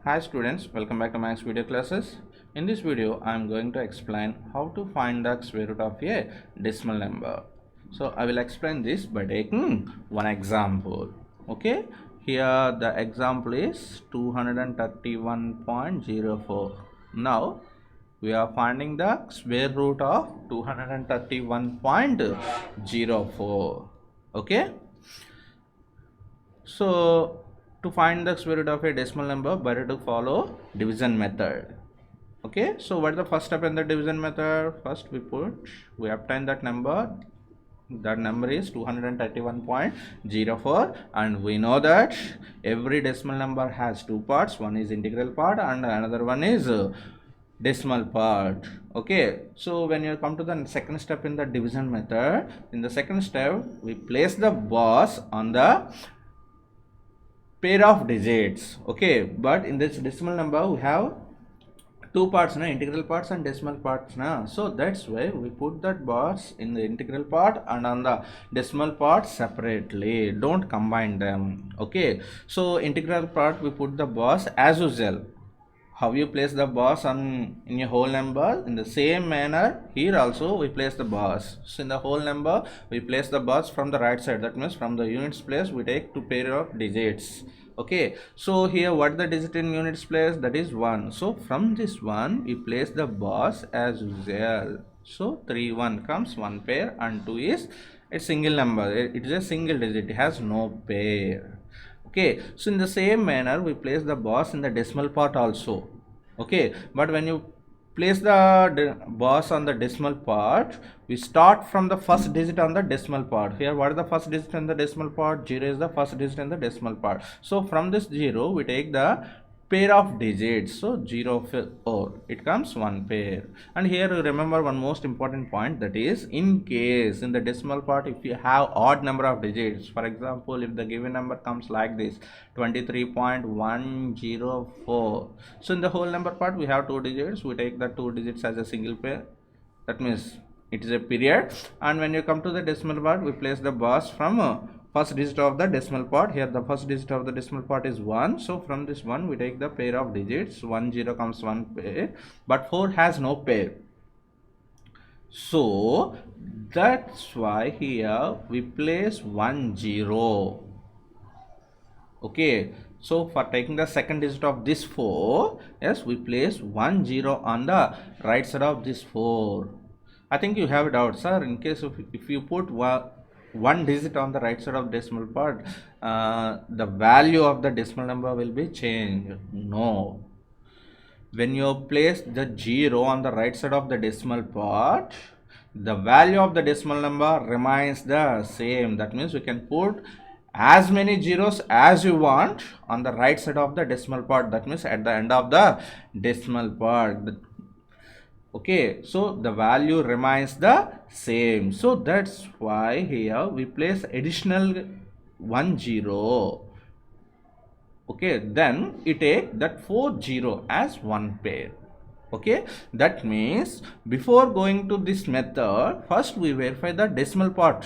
Hi students, welcome back to Max video classes. In this video, I am going to explain how to find the square root of a decimal number. So I will explain this by taking one example. Okay, here the example is 231.04. Now we are finding the square root of 231.04. Okay. So to find the square root of a decimal number, better to follow division method. Okay, so what is the first step in the division method? First we obtain that number. That number is 231.04, and we know that every decimal number has two parts. One is integral part and another one is decimal part. Okay, so when you come to the second step in the division method, in the second step we place the bars on the pair of digits. Okay, but in this decimal number we have two parts, integral parts and decimal parts. So that's why we put that bars in the integral part and on the decimal part separately, don't combine them. Okay, so integral part we put the bars as usual. How you place the bars in your whole number, in the same manner here also we place the bars. So in the whole number we place the bars from the right side, that means from the units place we take two pair of digits. Okay, so here what the digit in units place, that is 1. So from this one we place the bars as usual. So 3 1 comes one pair and 2 is a single number, it is a single digit, it has no pair. Okay, so in the same manner we place the bars in the decimal part also. Okay, but when you place the bars on the decimal part, we start from the first digit on the decimal part. Here what is the first digit in the decimal part? 0 is the first digit in the decimal part. So from this 0 we take the pair of digits. So 0 4, it comes one pair. And here you remember one most important point, that is in case in the decimal part if you have odd number of digits, for example if the given number comes like this 23.104, so in the whole number part we have two digits, we take the two digits as a single pair, that means it is a period. And when you come to the decimal part we place the bars from first digit of the decimal part. Here the first digit of the decimal part is 1, so from this 1 we take the pair of digits. 1 0 comes one pair, but 4 has no pair, so that's why here we place 1 0. Okay, so for taking the second digit of this 4, yes, we place 1 0 on the right side of this 4. I think you have a doubt, sir, in case of if you put one digit on the right side of decimal part, the value of the decimal number will be changed. No, when you place the 0 on the right side of the decimal part, the value of the decimal number remains the same. That means you can put as many zeros as you want on the right side of the decimal part, that means at the end of the decimal part. Okay, so the value remains the same, so that's why here we place additional 1 0. Okay, then you take that 4 0 as one pair. Okay, that means before going to this method, first we verify the decimal part.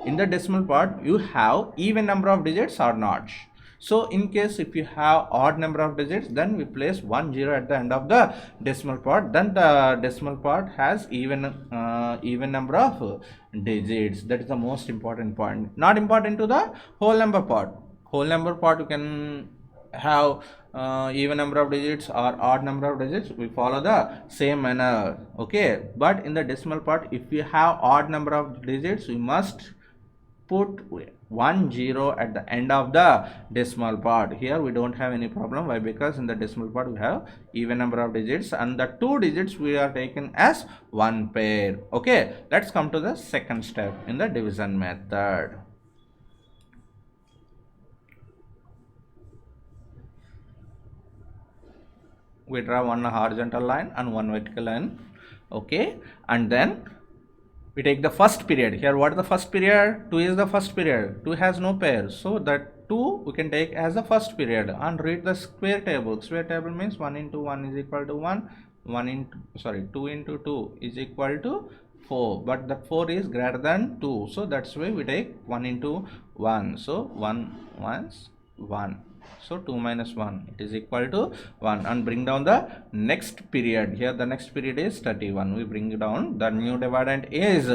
In the decimal part you have even number of digits or not. So in case if you have odd number of digits, then we place 1 0 at the end of the decimal part, then the decimal part has even number of digits. That is the most important point, not important to the whole number part. Whole number part you can have even number of digits or odd number of digits, we follow the same manner. Okay, but in the decimal part if you have odd number of digits, we must put 1 0 at the end of the decimal part. Here we don't have any problem. Why? Because in the decimal part we have even number of digits and the two digits we are taken as one pair. Okay, let's come to the second step in the division method. We draw one horizontal line and one vertical line. Okay, and then we take the first period. Here what is the first period? 2 is the first period. 2 has no pair, so that 2 we can take as the first period and read the square table. Square table means 1 into 1 is equal to 1, 2 into 2 is equal to 4, but that 4 is greater than 2, so that's why we take 1 into 1. So 1 1 1. So 2 minus 1, it is equal to 1. And bring down the next period. Here the next period is 31. We bring it down. The new dividend is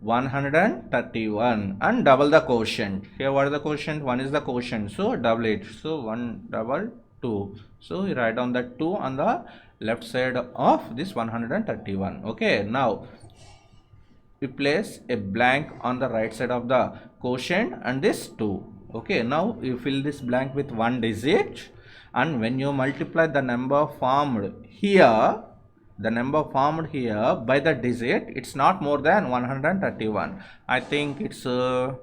131 and double the quotient. Here what is the quotient? 1 is the quotient. So double it. So 1 double 2. So we write down that 2 on the left side of this 131. Okay. Now we place a blank on the right side of the quotient and this 2. Okay, now you fill this blank with one digit, and when you multiply the number formed here by the digit, it's not more than 131. I think it's 5.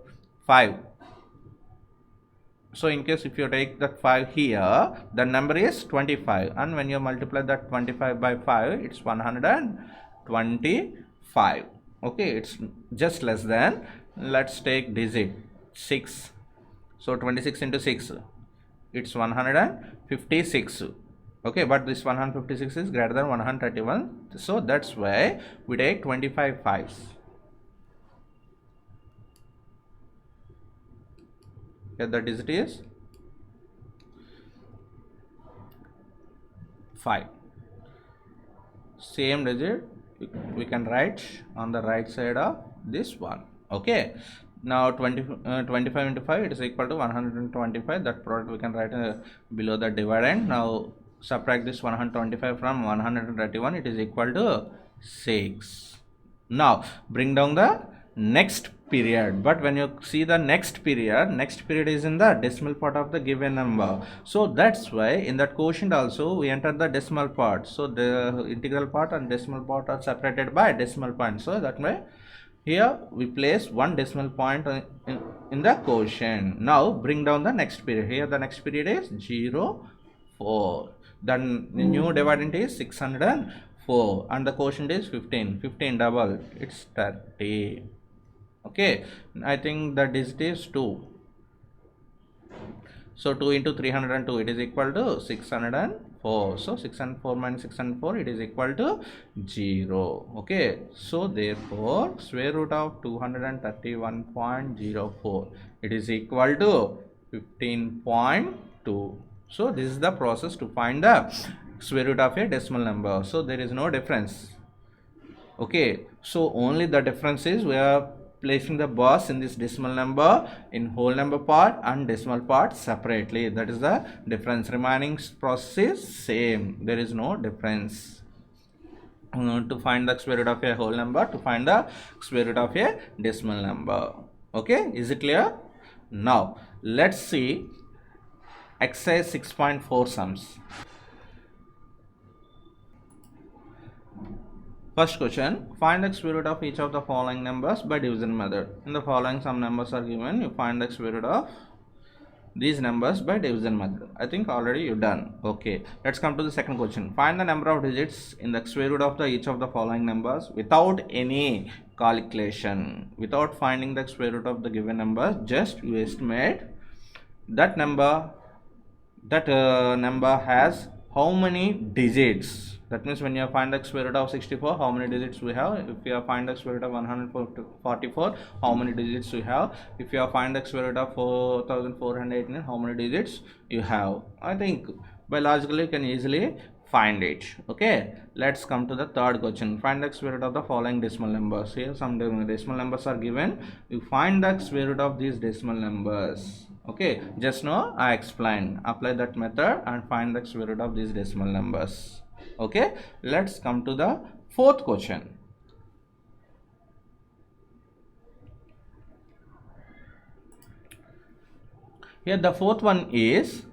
So in case if you take that 5 here, the number is 25, and when you multiply that 25 by 5, it's 125. Okay, it's just less than. Let's take digit 6. So 26 into 6, it's 156. Okay, but this 156 is greater than 131. So that's why we take 25 fives. Here the digit is 5. Same digit we can write on the right side of this one. Okay. Now 25 into 5, it is equal to 125. That product we can write below the dividend. Now subtract this 125 from 131, it is equal to 6. Now bring down the next period, but when you see the next period is in the decimal part of the given number. So that's why in that quotient also we enter the decimal part. So the integral part and decimal part are separated by decimal point. So that way here we place one decimal point in the quotient. Now bring down the next period. Here the next period is 0, 4. Then the new dividend is 604 and the quotient is 15. 15 double, it's 30. Okay, I think the digit is 2. So 2 into 302, it is equal to 604. So 604 minus 604, it is equal to 0. Okay, so therefore square root of 231.04, it is equal to 15.2. So this is the process to find the square root of a decimal number. So there is no difference. Okay, so only the difference is we are placing the bars in this decimal number in whole number part and decimal part separately. That is the difference. Remaining process is same. There is no difference. To find the square root of a whole number, to find the square root of a decimal number. Okay, is it clear? Now let's see exercise 6.4 sums. First question, find the square root of each of the following numbers by division method. In the following some numbers are given, you find the square root of these numbers by division method. I think already you done. Okay, let's come to the second question. Find the number of digits in the square root of each of the following numbers without any calculation. Without finding the square root of the given number, just you estimate that number has how many digits. That means when you find the square root of 64, how many digits we have? If you find the square root of 144, how many digits you have? If you find the square root of 4489, how many digits you have? I think biologically you can easily find it. Okay, let's come to the third question. Find the square root of the following decimal numbers. Here some decimal numbers are given. You find the square root of these decimal numbers. Okay, just now I explained. Apply that method and find the square root of these decimal numbers. Okay, let's come to the fourth question. Here the fourth one is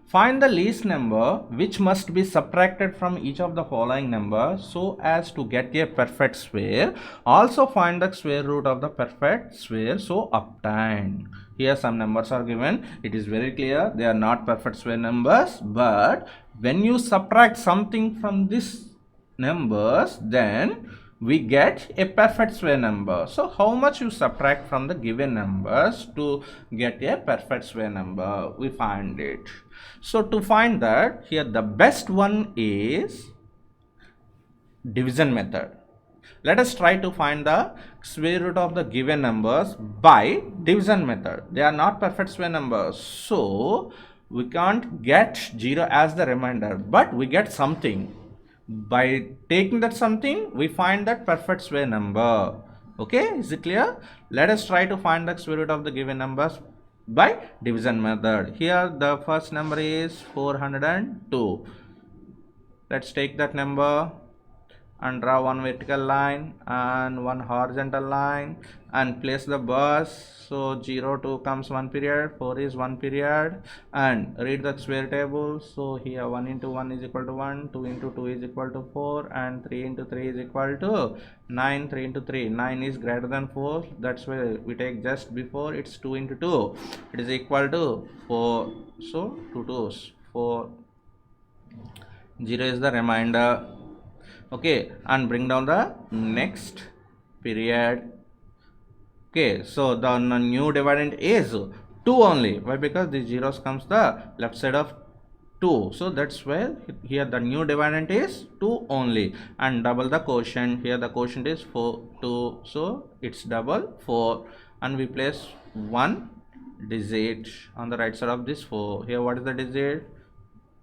find the least number which must be subtracted from each of the following numbers so as to get a perfect square. Also find the square root of the perfect square so obtained. Here some numbers are given. It is very clear they are not perfect square numbers, but when you subtract something from these numbers, then we get a perfect square number. So how much you subtract from the given numbers to get a perfect square number, we find it. So to find that, here the best one is division method. Let us try to find the square root of the given numbers by division method. They are not perfect square numbers, so we can't get 0 as the remainder, but we get something. By taking that something, we find that perfect square number. Okay, is it clear? Let us try to find the square root of the given numbers by division method. Here the first number is 402. Let's take that number and draw one vertical line and one horizontal line and place the bus. So 0 2 comes 1 period, 4 is 1 period, and read the square table. So here 1 into 1 is equal to 1, 2 into 2 is equal to 4, and 3 into 3 is equal to 9. 3 into 3, 9 is greater than 4, that's why we take just before. It's 2 into 2, it is equal to 4. So 2 2s 4, 0 is the remainder. Okay, and bring down the next period. Okay, so the new dividend is 2 only. Why? Because the zeros comes the left side of 2, so that's why here the new dividend is 2 only. And double the quotient. Here the quotient is 4 2, so it's double 4, and we place 1 digit on the right side of this 4. Here what is the digit?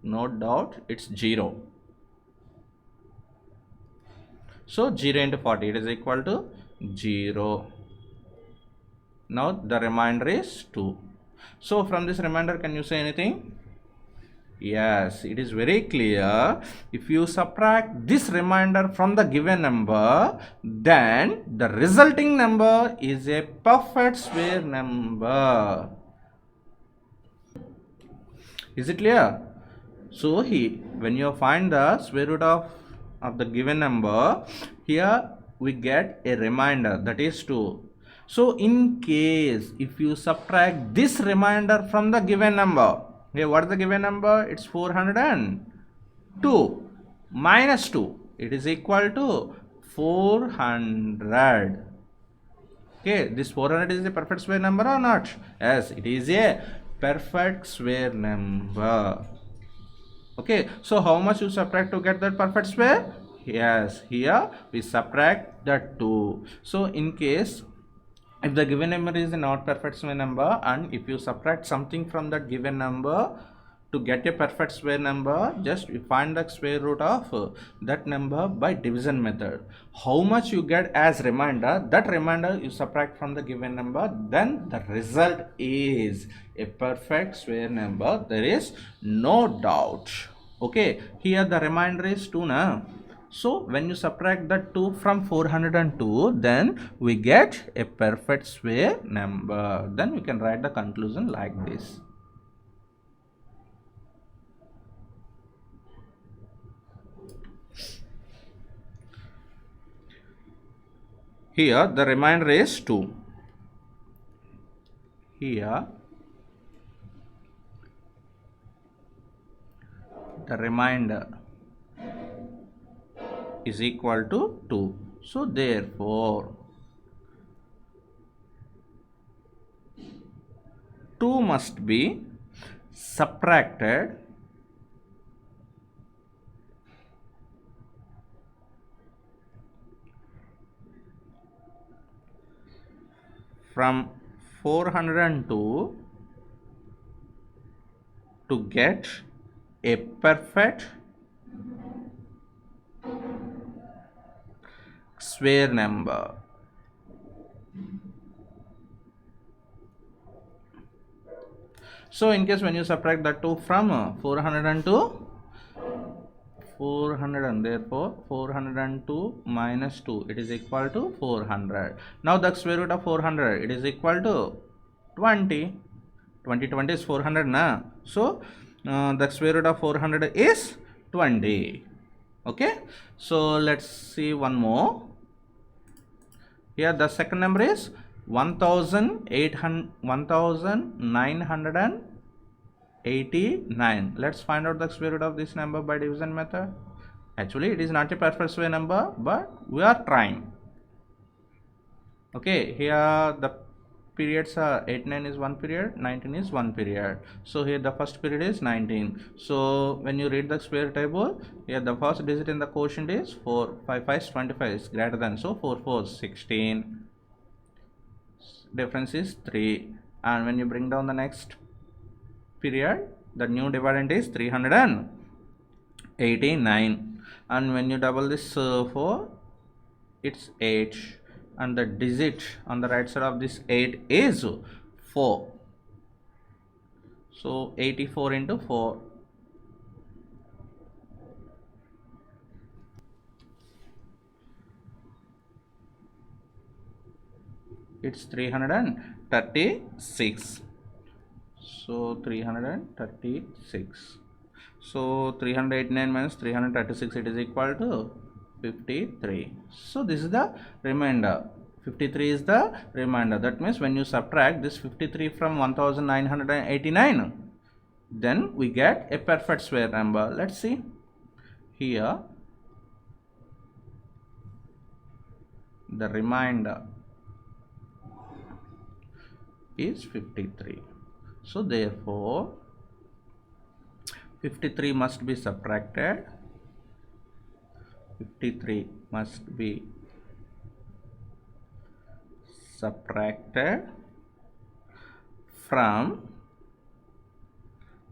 No doubt, it's 0. So 0 into 40, it is equal to 0. Now the remainder is 2. So from this remainder, can you say anything? Yes, it is very clear. If you subtract this remainder from the given number, then the resulting number is a perfect square number. Is it clear? So when you find the square root of the given number, here we get a remainder, that is 2. So in case if you subtract this remainder from the given number, okay, what is the given number? It's 402 minus 2, it is equal to 400. Okay, this 400 is a perfect square number or not? Yes, it is a perfect square number. Okay, so how much you subtract to get that perfect square? Yes, here we subtract that 2. So in case if the given number is a not perfect square number, and if you subtract something from that given number to get a perfect square number, just you find the square root of that number by division method. How much you get as remainder, that remainder you subtract from the given number, then the result is a perfect square number. There is no doubt. Okay, here the remainder is 2 now. So when you subtract that 2 from 402, then we get a perfect square number. Then we can write the conclusion like this. Here the remainder is 2. Here the remainder is equal to 2. So therefore 2 must be subtracted from 402 to get a perfect square number. So in case when you subtract the 2 from 402, 400, therefore 402 minus 2, it is equal to 400. Now the square root of 400, it is equal to 20. 20 is 400 na. So the square root of 400 is 20. Okay, so let's see one more. Here the second number is 1989. Let's find out the square root of this number by division method. Actually it is not a perfect square number, but we are trying. Okay, here the periods are 89 is 1 period, 19 is 1 period. So here the first period is 19. So when you read the square table, here the first digit in the quotient is 4. 5 5 is 25 is greater than, so 4 4 is 16. Difference is 3. And when you bring down the next period, The new dividend is 389, and when you double this 4, it's 8, and the digit on the right side of this 8 is 4. So 84 into 4. It's 336. So 336. So 389 minus 336, it is equal to 53. So this is the remainder. 53 is the remainder. That means when you subtract this 53 from 1989, then we get a perfect square number. Let's see. Here the remainder is 53. So therefore 53 must be subtracted. 53 must be subtracted from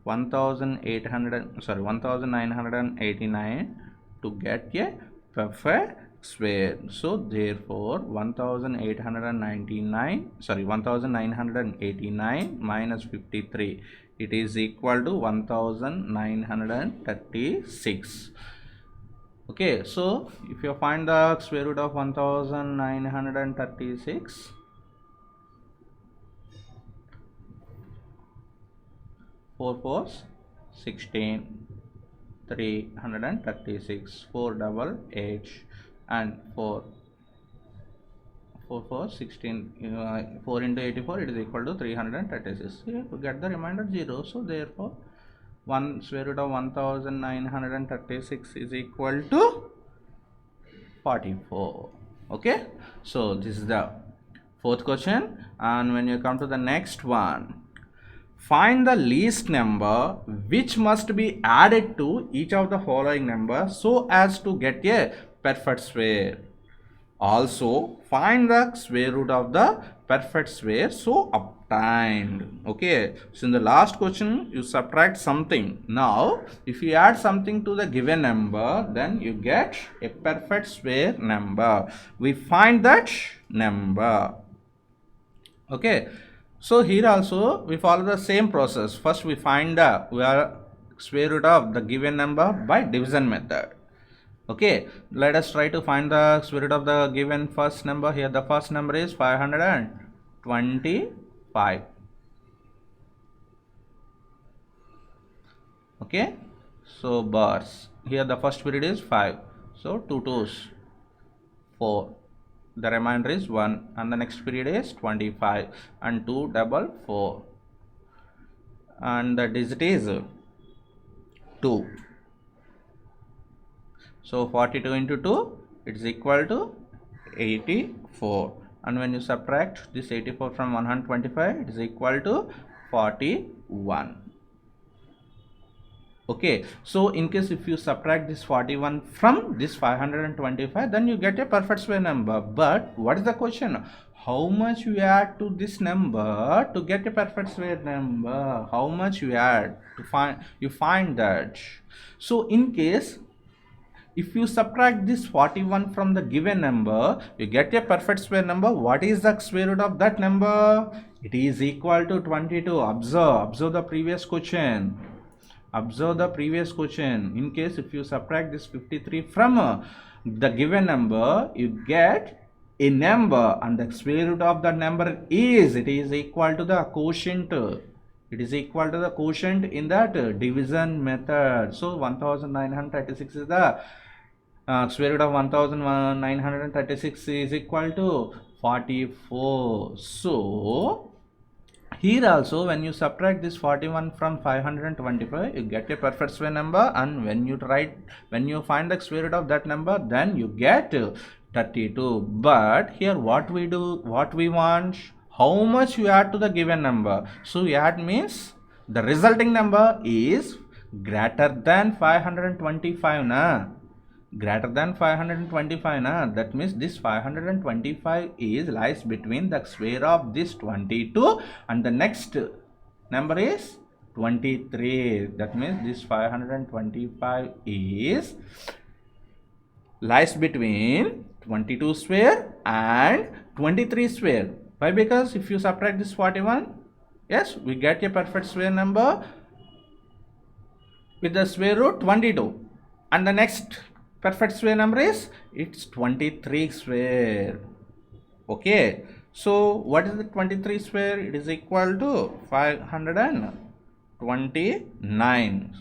1989 to get a perfect square. So therefore 1989 minus 53, it is equal to 1936. Okay, so if you find the square root of 1936, 4 4s 16, 336, 4 double 8, and 4 4 16, 4 into 84, it is equal to 336. Here to get the remainder 0. So therefore 1 square root of 1936 is equal to 44. Okay, so this is the fourth question. And when you come to the next one, find the least number which must be added to each of the following numbers so as to get a perfect square. Also find the square root of the perfect square so obtained. Okay, so in the last question you subtract something. Now if you add something to the given number, then you get a perfect square number. We find that number. Okay, so here also we follow the same process. First we find the square root of the given number by division method. Okay, let us try to find the square root of the given first number. Here the first number is 525. Okay, so bars, here the first period is 5, so 2 2s 4, the remainder is 1, and the next period is 25, and 2 double 4, and the digit is 2. So 42 into 2, it is equal to 84, and when you subtract this 84 from 125, it is equal to 41. Okay, so in case if you subtract this 41 from this 525, then you get a perfect square number. But what is the question? How much you add to this number to get a perfect square number? How much you add to find that? So in case if you subtract this 41 from the given number, you get a perfect square number. What is the square root of that number? It is equal to 22. Observe the previous question. Observe the previous question. In case if you subtract this 53 from the given number, you get a number, and the square root of that number is, it is equal to the quotient. It is equal to the quotient in that division method. So 1936 is the square root of 1936 is equal to 44. So here also when you subtract this 41 from 525, you get a perfect square number, and when you find the square root of that number, then you get 32. But here what we want, how much you add to the given number. So you add means the resulting number is greater than 525 na. Greater than 525 na. That means this 525 lies between the square of this 22 and the next number is 23. That means this 525 is lies between 22 square and 23 square. Why? Because if you subtract this 41, yes, we get a perfect square number with the square root 22, and the next perfect square number is it's 23 square. Okay, so what is the 23 square? It is equal to 529.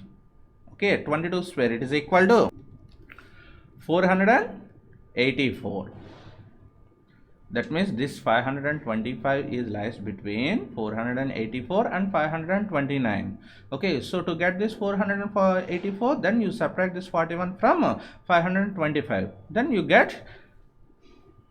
Okay, 22 square, it is equal to 484. That means this 525 is lies between 484 and 529. Okay, so to get this 484, then you subtract this 41 from 525. Then you get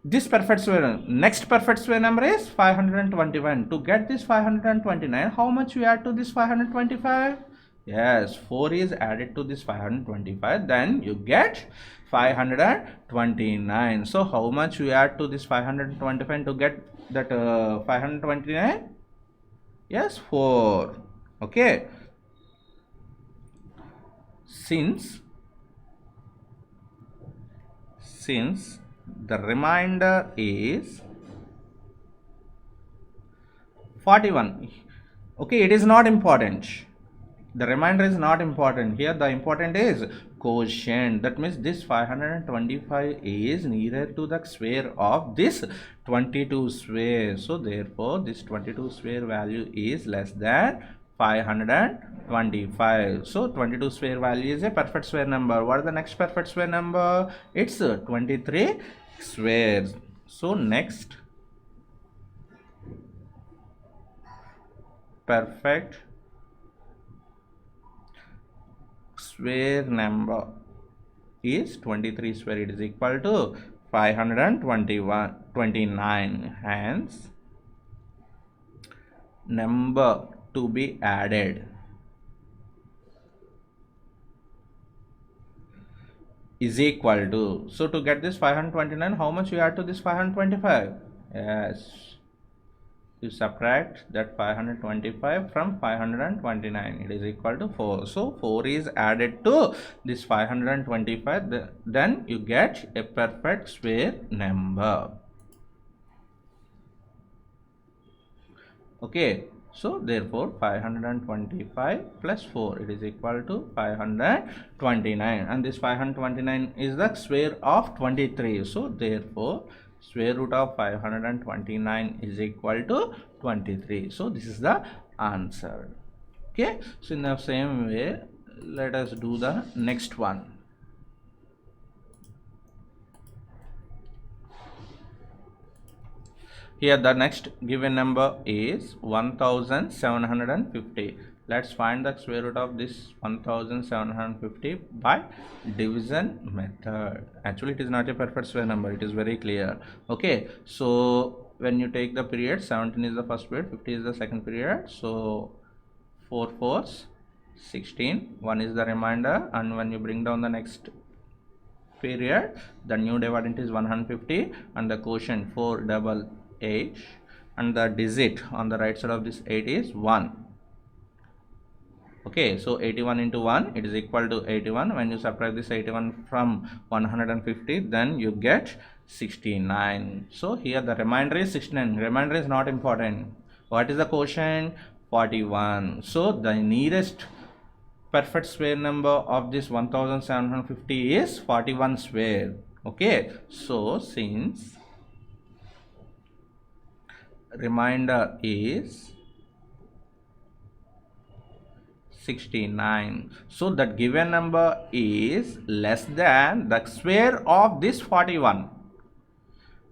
this perfect square. Next perfect square number is 521. To get this 529, how much you add to this 525? Yes, 4 is added to this 525, then you get 529. So how much you add to this 525 to get that 529? Yes, 4. Okay, since the remainder is 41. Okay, it is not important. The remainder is not important here. The important is quotient. That means this 525 is nearer to the square of this 22 square. So therefore this 22 square value is less than 525. So 22 square value is a perfect square number. What is the next perfect square number? It's 23 squares. So next perfect square number is 23 square. It is equal to 529. Hence number to be added is equal to, so to get this 529, how much you add to this 525? Yes, you subtract that 525 from 529, it is equal to 4. So 4 is added to this 525, then you get a perfect square number. Okay, so therefore 525 plus 4, it is equal to 529, and this 529 is the square of 23. So therefore square root of 529 is equal to 23. So this is the answer. Okay, so in the same way, let us do the next one. Here the next given number is 1750. Let's find the square root of this 1750 by division method. Actually it is not a perfect square number, it is very clear. Okay, so when you take the period, 17 is the first period, 50 is the second period, so 4 4s 16, 1 is the remainder, and when you bring down the next period, the new dividend is 150 and the quotient 488, and the digit on the right side of this 8 is 1. Okay, so 81 into 1, it is equal to 81. When you subtract this 81 from 150, then you get 69. So here the remainder is 69. Remainder is not important. What is the quotient? 41. So the nearest perfect square number of this 1750 is 41 square. Okay, so since remainder is 69, so that given number is less than the square of this 41.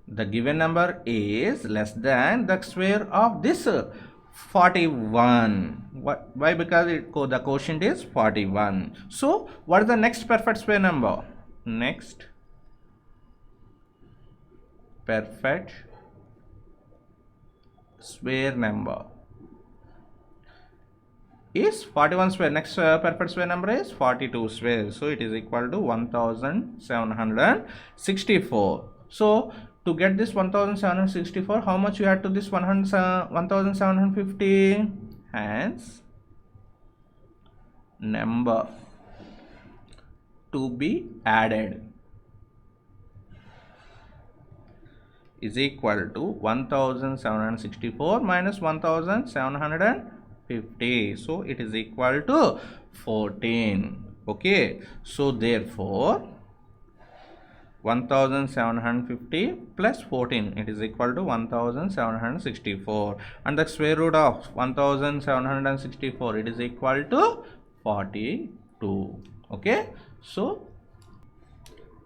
The given number is less than the square of this 41. Why? Because the quotient is 41. So what is the next perfect square number? Next perfect square number is 41 square. Next perfect square number is 42 square. So it is equal to 1764. So to get this 1764, how much you add to this 1750? Hence number to be added is equal to 1764 minus 1750. So it is equal to 14. Okay, so therefore 1750 plus 14, it is equal to 1764, and the square root of 1764, it is equal to 42. Okay, so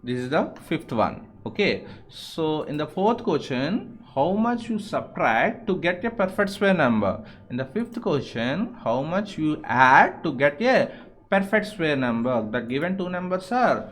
this is the fifth one. Okay, so in the fourth question, how much you subtract to get a perfect square number? In the fifth question, how much you add to get a perfect square number? The given two numbers are,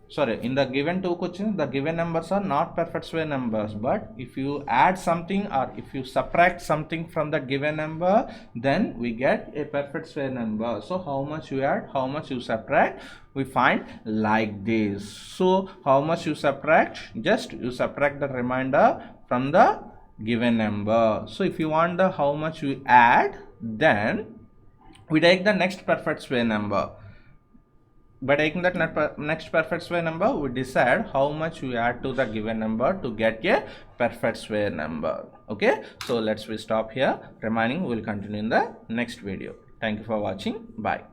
sorry, in the given two questions, the given numbers are not perfect square numbers, but if you add something or if you subtract something from the given number, then we get a perfect square number. So how much you add, how much you subtract, we find like this. So how much you subtract? Just you subtract the remainder from the given number. So if you want the how much you add, then we take the next perfect square number. By taking that next perfect square number, we decide how much we add to the given number to get a perfect square number. Okay, so let's stop here. Remaining we will continue in the next video. Thank you for watching. Bye.